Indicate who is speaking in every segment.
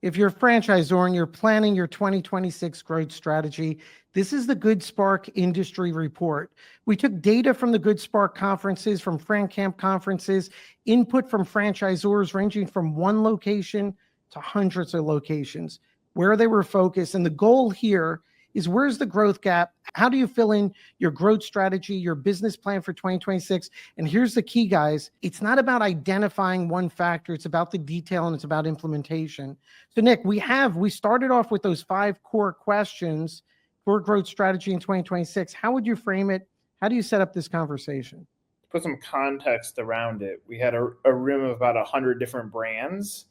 Speaker 1: If you're a franchisor and you're planning your 2026 growth strategy, this is the GoodSpark industry report. We took data from the GoodSpark conferences, from FranCamp conferences, input from franchisors ranging from one location to hundreds of locations, where they were focused. And the goal here is, where's the growth gap? How do you fill in your growth strategy, your business plan for 2026? And here's the key, guys. It's not about identifying one factor. It's about the detail and it's about implementation. So Nick, we started off with those 5 core questions for growth strategy in 2026. How would you frame it? How do you set up this conversation?
Speaker 2: Put some context around it. We had a room of about 100 different brands,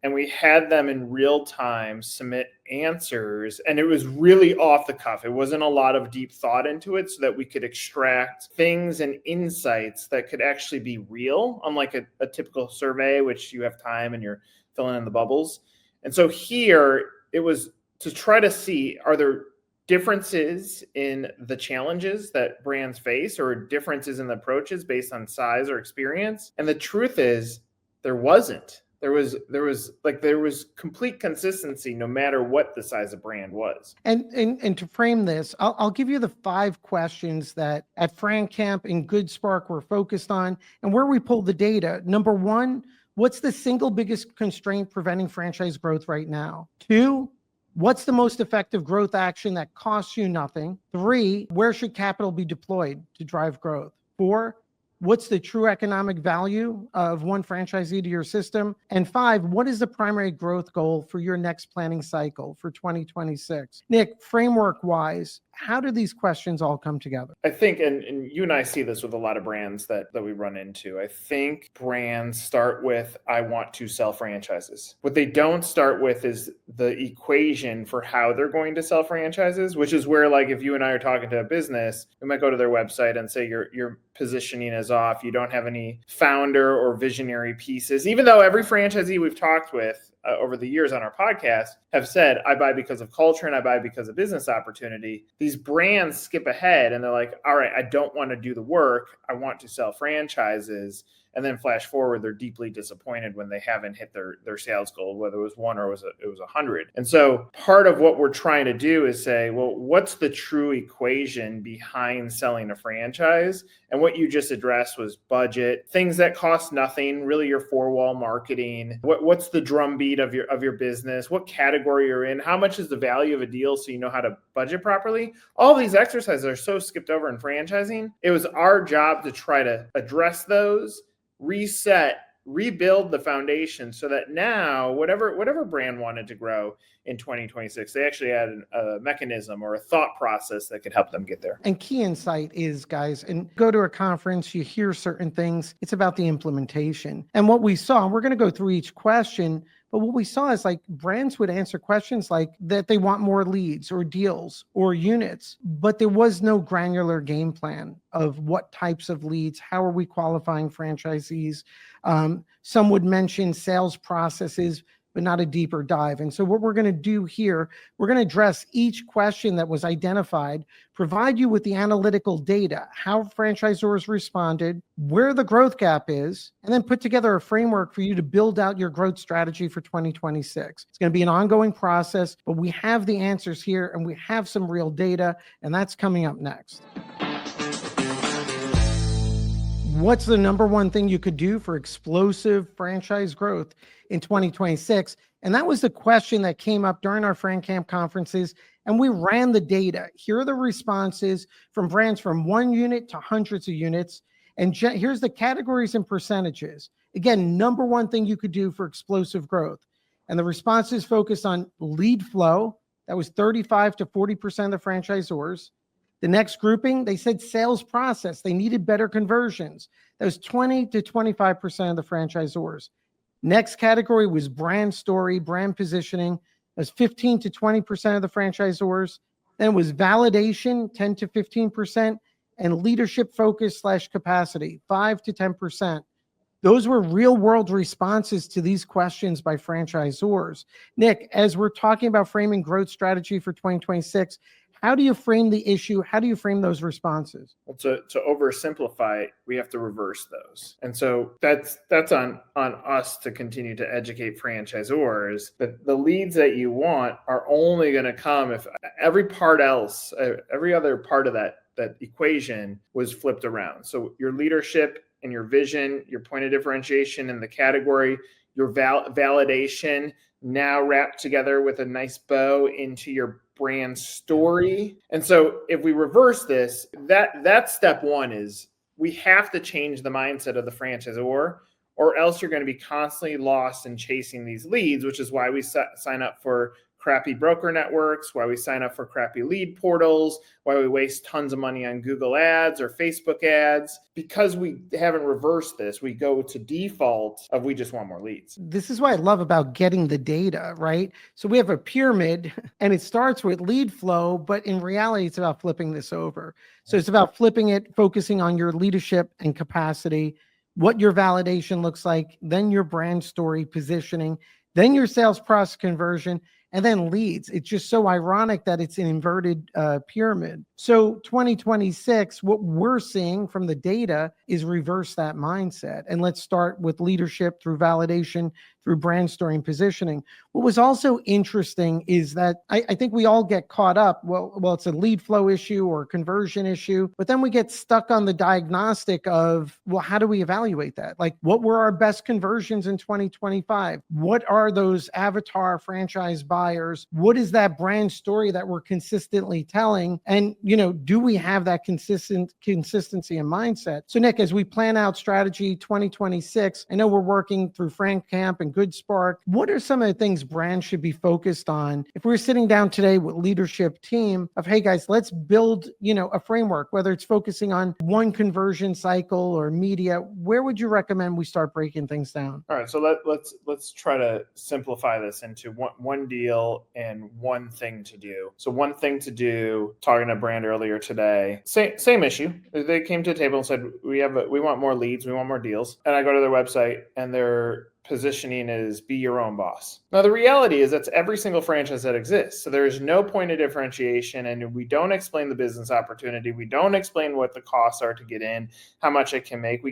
Speaker 2: and we had them in real time submit answers, and it was really off the cuff. It wasn't a lot of deep thought into it, so that we could extract things and insights that could actually be real, unlike a typical survey, which you have time and you're filling in the bubbles. And so here it was to try to see, are there differences in the challenges that brands face, or differences in the approaches based on size or experience? And the truth is, there wasn't. There was complete consistency no matter what the size of brand was.
Speaker 1: And to frame this, I'll give you the 5 questions that at FranCamp and GoodSpark we're focused on and where we pulled the data. Number 1, what's the single biggest constraint preventing franchise growth right now? 2, what's the most effective growth action that costs you nothing? 3, where should capital be deployed to drive growth? 4, what's the true economic value of one franchisee to your system? And 5, what is the primary growth goal for your next planning cycle for 2026? Nick, framework-wise, how do these questions all come together?
Speaker 2: I think, and you and I see this with a lot of brands that we run into, I think brands start with, I want to sell franchises. What they don't start with is the equation for how they're going to sell franchises, which is where, like, if you and I are talking to a business, we might go to their website and say your positioning is off. You don't have any founder or visionary pieces, even though every franchisee we've talked with over the years on our podcast have said, I buy because of culture and I buy because of business opportunity. These brands skip ahead and they're like, all right, I don't want to do the work. I want to sell franchises. And then flash forward, they're deeply disappointed when they haven't hit their sales goal, whether it was 1 or it was 100. And so part of what we're trying to do is say, well, what's the true equation behind selling a franchise? And what you just addressed was budget, things that cost nothing, really your 4-wall marketing. What's the drumbeat of your business? What category you're in? How much is the value of a deal so you know how to budget properly? All these exercises are so skipped over in franchising. It was our job to try to address those, reset, rebuild the foundation so that now whatever brand wanted to grow in 2026, they actually had a mechanism or a thought process that could help them get there.
Speaker 1: And key insight is, guys, and go to a conference, you hear certain things, it's about the implementation. And what we saw, we're going to go through each question, but what we saw is, like, brands would answer questions like that they want more leads or deals or units, but there was no granular game plan of what types of leads, how are we qualifying franchisees. Some would mention sales processes, but not a deeper dive. And so what we're going to do here, we're going to address each question that was identified, provide you with the analytical data, how franchisors responded, where the growth gap is, and then put together a framework for you to build out your growth strategy for 2026. It's going to be an ongoing process, but we have the answers here and we have some real data, and that's coming up next. What's the number one thing you could do for explosive franchise growth in 2026? And that was the question that came up during our FranCamp conferences, and we ran the data. Here are the responses from brands from 1 unit to hundreds of units. And here's the categories and percentages. Again, number one thing you could do for explosive growth. And the responses focused on lead flow. That was 35 to 40% of the franchisors. The next grouping, they said sales process. They needed better conversions. That was 20 to 25% of the franchisors. Next category was brand story, brand positioning. That was 15 to 20% of the franchisors. Then it was validation, 10 to 15%, and leadership focus / capacity, 5 to 10%. Those were real world responses to these questions by franchisors. Nick, as we're talking about framing growth strategy for 2026, How do you frame the issue? How do you frame those responses?
Speaker 2: Well, to oversimplify it, we have to reverse those. And so that's on us to continue to educate franchisors that the leads that you want are only going to come if every other part of that equation was flipped around. So your leadership and your vision, your point of differentiation in the category, your validation now wrapped together with a nice bow into your brand story. And so if we reverse this, that step one is we have to change the mindset of the franchisor, or else you're going to be constantly lost in chasing these leads, which is why we sign up for crappy broker networks, why we sign up for crappy lead portals, why we waste tons of money on Google ads or Facebook ads. Because we haven't reversed this, we go to default of we just want more leads.
Speaker 1: This is what I love about getting the data, right? So we have a pyramid and it starts with lead flow, but in reality, it's about flipping this over. So it's about flipping it, focusing on your leadership and capacity, what your validation looks like, then your brand story positioning, then your sales process conversion, and then leads. It's just so ironic that it's an inverted pyramid. So 2026, what we're seeing from the data is reverse that mindset. And let's start with leadership through validation, through brand story and positioning. What was also interesting is that I think we all get caught up. Well, it's a lead flow issue or a conversion issue, but then we get stuck on the diagnostic of, well, how do we evaluate that? Like, what were our best conversions in 2025? What are those avatar franchise buyers? What is that brand story that we're consistently telling? And, do we have that consistency and mindset? So Nick, as we plan out strategy 2026, I know we're working through FranCamp and GoodSpark. What are some of the things brands should be focused on? If we're sitting down today with leadership team of, hey guys, let's build, a framework, whether it's focusing on one conversion cycle or media, where would you recommend we start breaking things down?
Speaker 2: All right. So let's try to simplify this into one deal and one thing to do. So one thing to do, talking to a brand earlier today, same issue. They came to the table and said, we want more leads, we want more deals. And I go to their website and their positioning is be your own boss. Now, the reality is that's every single franchise that exists. So there is no point of differentiation, and we don't explain the business opportunity. We don't explain what the costs are to get in, how much it can make. We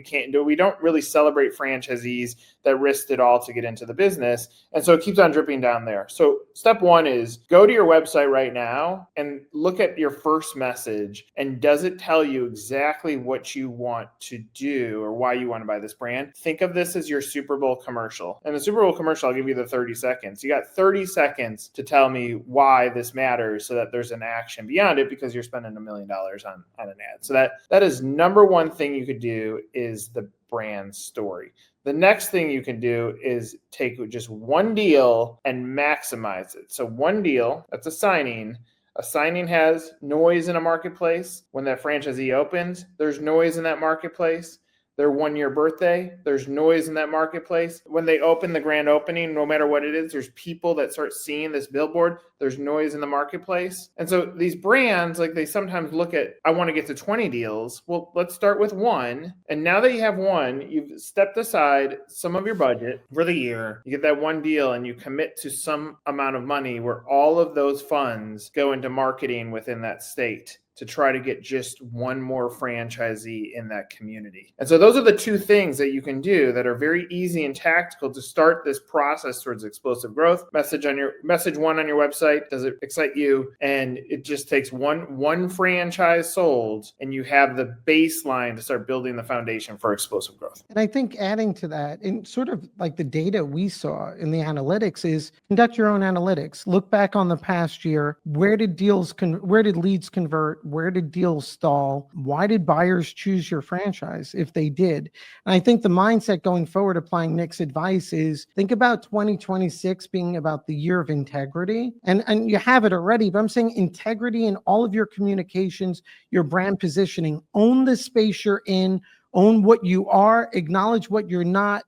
Speaker 2: don't really celebrate franchisees that risked it all to get into the business. And so it keeps on dripping down there. So step one is go to your website right now and look at your first message. And does it tell you exactly what you want to do or why you want to buy this brand? Think of this as your Super Bowl commercial. And the Super Bowl commercial, I'll give you the 30 seconds. You got 30 seconds to tell me why this matters so that there's an action beyond it because you're spending $1 million on an ad. So that is number one thing you could do is the brand story. The next thing you can do is take just one deal and maximize it. So one deal, that's a signing. A signing has noise in a marketplace. When that franchisee opens, there's noise in that marketplace. Their 1-year birthday, there's noise in that marketplace. When they open the grand opening, no matter what it is, there's people that start seeing this billboard. There's noise in the marketplace. And so these brands, like they sometimes look at, I want to get to 20 deals. Well, let's start with one. And now that you have one, you've stepped aside some of your budget for the year. You get that one deal and you commit to some amount of money where all of those funds go into marketing within that state to try to get just one more franchisee in that community. And so those are the two things that you can do that are very easy and tactical to start this process towards explosive growth. Message one on your website, does it excite you? And it just takes one franchise sold and you have the baseline to start building the foundation for explosive growth.
Speaker 1: And I think adding to that, and sort of like the data we saw in the analytics is conduct your own analytics. Look back on the past year. Where did leads convert? Where did deals stall? Why did buyers choose your franchise if they did? And I think the mindset going forward, applying Nick's advice, is think about 2026 being about the year of integrity. And you have it already, but I'm saying integrity in all of your communications, your brand positioning. Own the space you're in, own what you are, acknowledge what you're not,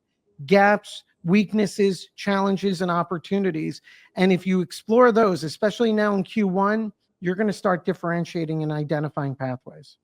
Speaker 1: gaps, weaknesses, challenges, and opportunities. And if you explore those, especially now in Q1, you're going to start differentiating and identifying pathways.